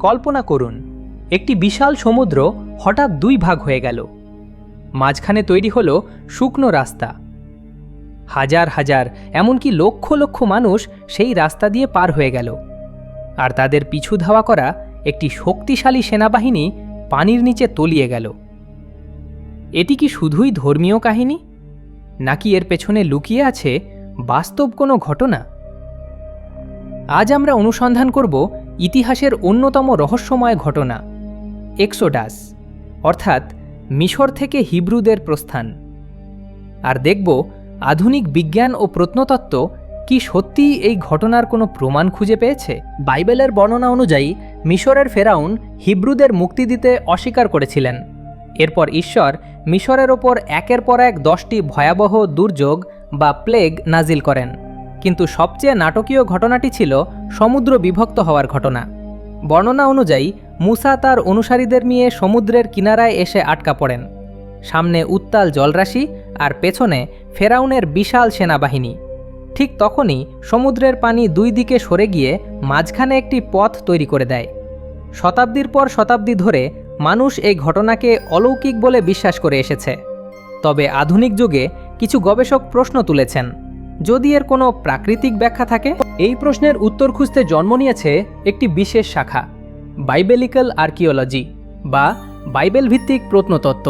কল্পনা করুন, একটি বিশাল সমুদ্র হঠাৎ দুই ভাগ হয়ে গেল। মাঝখানে তৈরি হলো শুকনো রাস্তা। হাজার হাজার, এমনকি লক্ষ লক্ষ মানুষ সেই রাস্তা দিয়ে পার হয়ে গেল, আর তাদের পিছু ধাওয়া করা একটি শক্তিশালী সেনাবাহিনী পানির নিচে তলিয়ে গেল। এটি কি শুধুই ধর্মীয় কাহিনী, নাকি এর পেছনে লুকিয়ে আছে বাস্তব কোনো ঘটনা? আজ আমরা অনুসন্ধান করব ইতিহাসের অন্যতম রহস্যময় ঘটনা, এক্সোডাস, অর্থাৎ মিশর থেকে হিব্রুদের প্রস্থান। আর দেখব আধুনিক বিজ্ঞান ও প্রত্নতত্ত্ব কি সত্যিই এই ঘটনার কোনো প্রমাণ খুঁজে পেয়েছে। বাইবেলের বর্ণনা অনুযায়ী মিশরের ফেরাউন হিব্রুদের মুক্তি দিতে অস্বীকার করেছিলেন। এরপর ঈশ্বর মিশরের ওপর একের পর এক 10টি ভয়াবহ দুর্যোগ বা প্লেগ নাজিল করেন। কিন্তু সবচেয়ে নাটকীয় ঘটনাটি ছিল সমুদ্র বিভক্ত হওয়ার ঘটনা। বর্ণনা অনুযায়ী মুসা তার অনুসারীদের নিয়ে সমুদ্রের কিনারায় এসে আটকা পড়েন। সামনে উত্তাল জলরাশি আর পেছনে ফেরাউনের বিশাল সেনাবাহিনী। ঠিক তখনই সমুদ্রের পানি দুই দিকে সরে গিয়ে মাঝখানে একটি পথ তৈরি করে দেয়। শতাব্দীর পর শতাব্দী ধরে মানুষ এই ঘটনাকে অলৌকিক বলে বিশ্বাস করে এসেছে। তবে আধুনিক যুগে কিছু গবেষক প্রশ্ন তুলেছেন, যদি এর কোনো প্রাকৃতিক ব্যাখ্যা থাকে। এই প্রশ্নের উত্তর খুঁজতে জন্ম নিয়েছে একটি বিশেষ শাখা, বাইবেলিক্যাল আর্কিওলজি বা বাইবেল ভিত্তিক প্রত্নতত্ত্ব।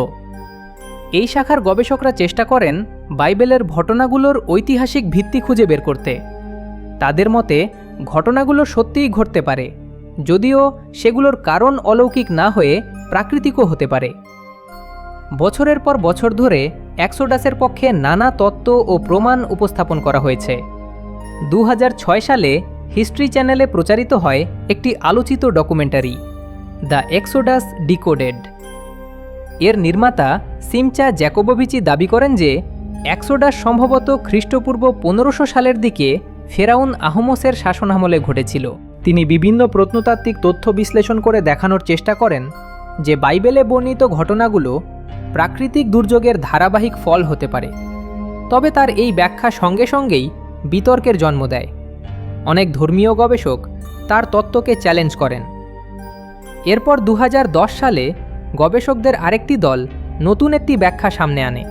এই শাখার গবেষকরা চেষ্টা করেন বাইবেলের ঘটনাগুলোর ঐতিহাসিক ভিত্তি খুঁজে বের করতে। তাদের মতে ঘটনাগুলো সত্যিই ঘটতে পারে, যদিও সেগুলোর কারণ অলৌকিক না হয়ে প্রাকৃতিকও হতে পারে। বছরের পর বছর ধরে এক্সোডাসের পক্ষে নানা তত্ত্ব ও প্রমাণ উপস্থাপন করা হয়েছে। 2006 সালে হিস্ট্রি চ্যানেলে প্রচারিত হয় একটি আলোচিত ডকুমেন্টারি, দ্য এক্সোডাস ডিকোডেড। এর নির্মাতা সিমচা জ্যাকোবোভিচি দাবি করেন যে এক্সোডাস সম্ভবত খ্রিস্টপূর্ব 1500 সালের দিকে ফেরাউন আহমসের শাসনামলে ঘটেছিল। তিনি বিভিন্ন প্রত্নতাত্ত্বিক তথ্য বিশ্লেষণ করে দেখানোর চেষ্টা করেন যে বাইবেলে বর্ণিত ঘটনাগুলো প্রাকৃতিক দুর্যোগের ধারাবাহিক ফল হতে পারে। তবে তার এই ব্যাখ্যা সঙ্গে সঙ্গেই বিতর্কের জন্ম দেয়। অনেক ধর্মীয় গবেষক তার তত্ত্বকে চ্যালেঞ্জ করেন। এরপর 2010 সালে গবেষকদের আরেকটি দল নতুন একটি ব্যাখ্যা সামনে আনে।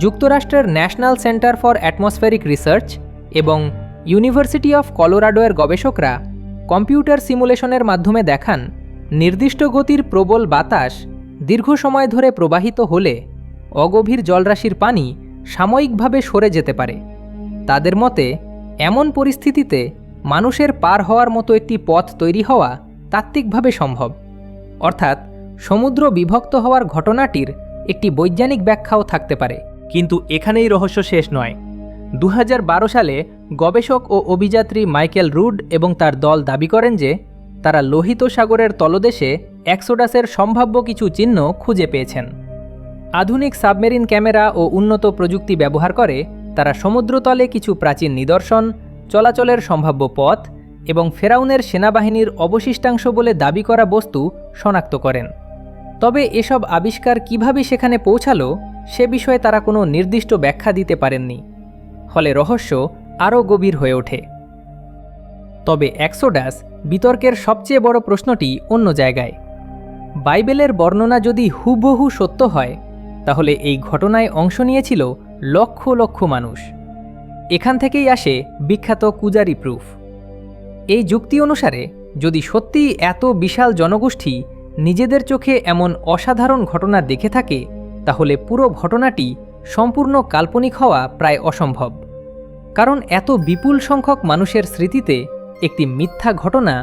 যুক্তরাষ্ট্রের national centre for atmospheric research এবং ইউনিভার্সিটি অফ কলোরাডোয়ের গবেষকরা কম্পিউটার সিমুলেশনের মাধ্যমে দেখান, নির্দিষ্ট গতির প্রবল বাতাস দীর্ঘ সময় ধরে প্রবাহিত হলে অগভীর জলরাশির পানি সাময়িকভাবে সরে যেতে পারে। তাদের মতে এমন পরিস্থিতিতে মানুষের পার হওয়ার মতো একটি পথ তৈরি হওয়া তাত্ত্বিকভাবে সম্ভব। অর্থাৎ সমুদ্র বিভক্ত হওয়ার ঘটনাটির একটি বৈজ্ঞানিক ব্যাখ্যাও থাকতে পারে। কিন্তু এখানেই রহস্য শেষ নয়। 2012 সালে গবেষক ও অভিযাত্রী মাইকেল রুড এবং তার দল দাবি করেন যে তারা লোহিত সাগরের তলদেশে এক্সোডাসের সম্ভাব্য কিছু চিহ্ন খুঁজে পেয়েছেন। আধুনিক সাবমেরিন ক্যামেরা ও উন্নত প্রযুক্তি ব্যবহার করে তারা সমুদ্রতলে কিছু প্রাচীন নিদর্শন, চলাচলের সম্ভাব্য পথ এবং ফেরাউনের সেনাবাহিনীর অবশিষ্টাংশ বলে দাবি করা বস্তু শনাক্ত করেন। তবে এসব আবিষ্কার কিভাবে সেখানে পৌঁছালো সে বিষয়ে তারা কোনো নির্দিষ্ট ব্যাখ্যা দিতে পারেননি। ফলে রহস্য আরও গভীর হয়ে ওঠে। তবে এক্সোডাস বিতর্কের সবচেয়ে বড় প্রশ্নটি অন্য জায়গায়। বাইবেলের বর্ণনা যদি হুবহু সত্য হয়, তাহলে এই ঘটনায় অংশ নিয়েছিল লক্ষ লক্ষ মানুষ। এখান থেকেই আসে বিখ্যাত কুজারি প্রুফ। এই যুক্তি অনুসারে যদি সত্যিই এত বিশাল জনগোষ্ঠী নিজেদের চোখে এমন অসাধারণ ঘটনা দেখে থাকে, তাহলে পুরো ঘটনাটি সম্পূর্ণ কাল্পনিক হওয়া প্রায় অসম্ভব। কারণ এত বিপুল সংখ্যক মানুষের স্মৃতিতে একটি মিথ্যা ঘটনা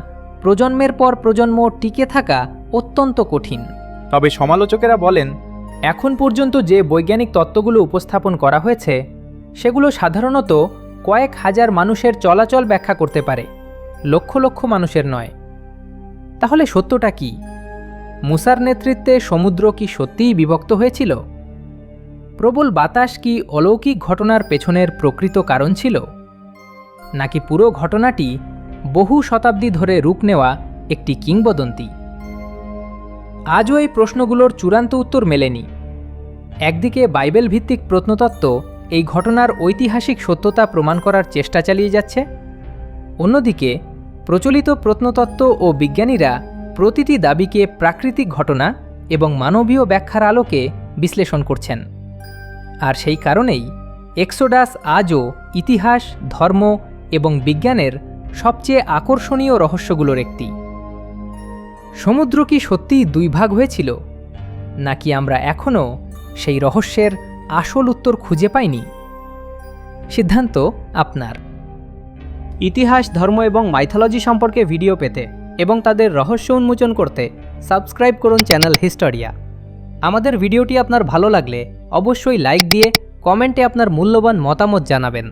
প্রজন্মের পর প্রজন্ম টিকে থাকা অত্যন্ত কঠিন। তবে সমালোচকেরা বলেন, এখন পর্যন্ত যে বৈজ্ঞানিক তত্ত্বগুলো উপস্থাপন করা হয়েছে সেগুলো সাধারণত কয়েক হাজার মানুষের চলাচল ব্যাখ্যা করতে পারে, লক্ষ লক্ষ মানুষের নয়। তাহলে সত্যটা কি? মুসার নেতৃত্বে সমুদ্র কি সত্যিই বিভক্ত হয়েছিল? প্রবল বাতাস কি অলৌকিক ঘটনার পেছনের প্রকৃত কারণ ছিল? নাকি পুরো ঘটনাটি বহু শতাব্দী ধরে রূপ নেওয়া একটি কিংবদন্তি? আজও এই প্রশ্নগুলোর চূড়ান্ত উত্তর মেলেনি। একদিকে বাইবেল ভিত্তিক প্রত্নতত্ত্ব এই ঘটনার ঐতিহাসিক সত্যতা প্রমাণ করার চেষ্টা চালিয়ে যাচ্ছে, অন্যদিকে প্রচলিত প্রত্নতত্ত্ব ও বিজ্ঞানীরা প্রতিটি দাবিকে প্রাকৃতিক ঘটনা এবং মানবীয় ব্যাখ্যার আলোকে বিশ্লেষণ করছেন। আর সেই কারণেই এক্সোডাস আজও ইতিহাস, ধর্ম এবং বিজ্ঞানের সবচেয়ে আকর্ষণীয় রহস্যগুলোর একটি। সমুদ্র কি সত্যিই দুই ভাগ হয়েছিল, নাকি আমরা এখনও সেই রহস্যের আসল উত্তর খুঁজে পাইনি? সিদ্ধান্ত আপনার। ইতিহাস, ধর্ম এবং মাইথোলজি সম্পর্কে ভিডিও পেতে এবং তাদের রহস্য উন্মোচন করতে সাবস্ক্রাইব করুন চ্যানেল হিস্টোরিয়া। আমাদের ভিডিওটি আপনার ভালো লাগলে অবশ্যই লাইক দিয়ে কমেন্টে আপনার মূল্যবান মতামত জানাবেন।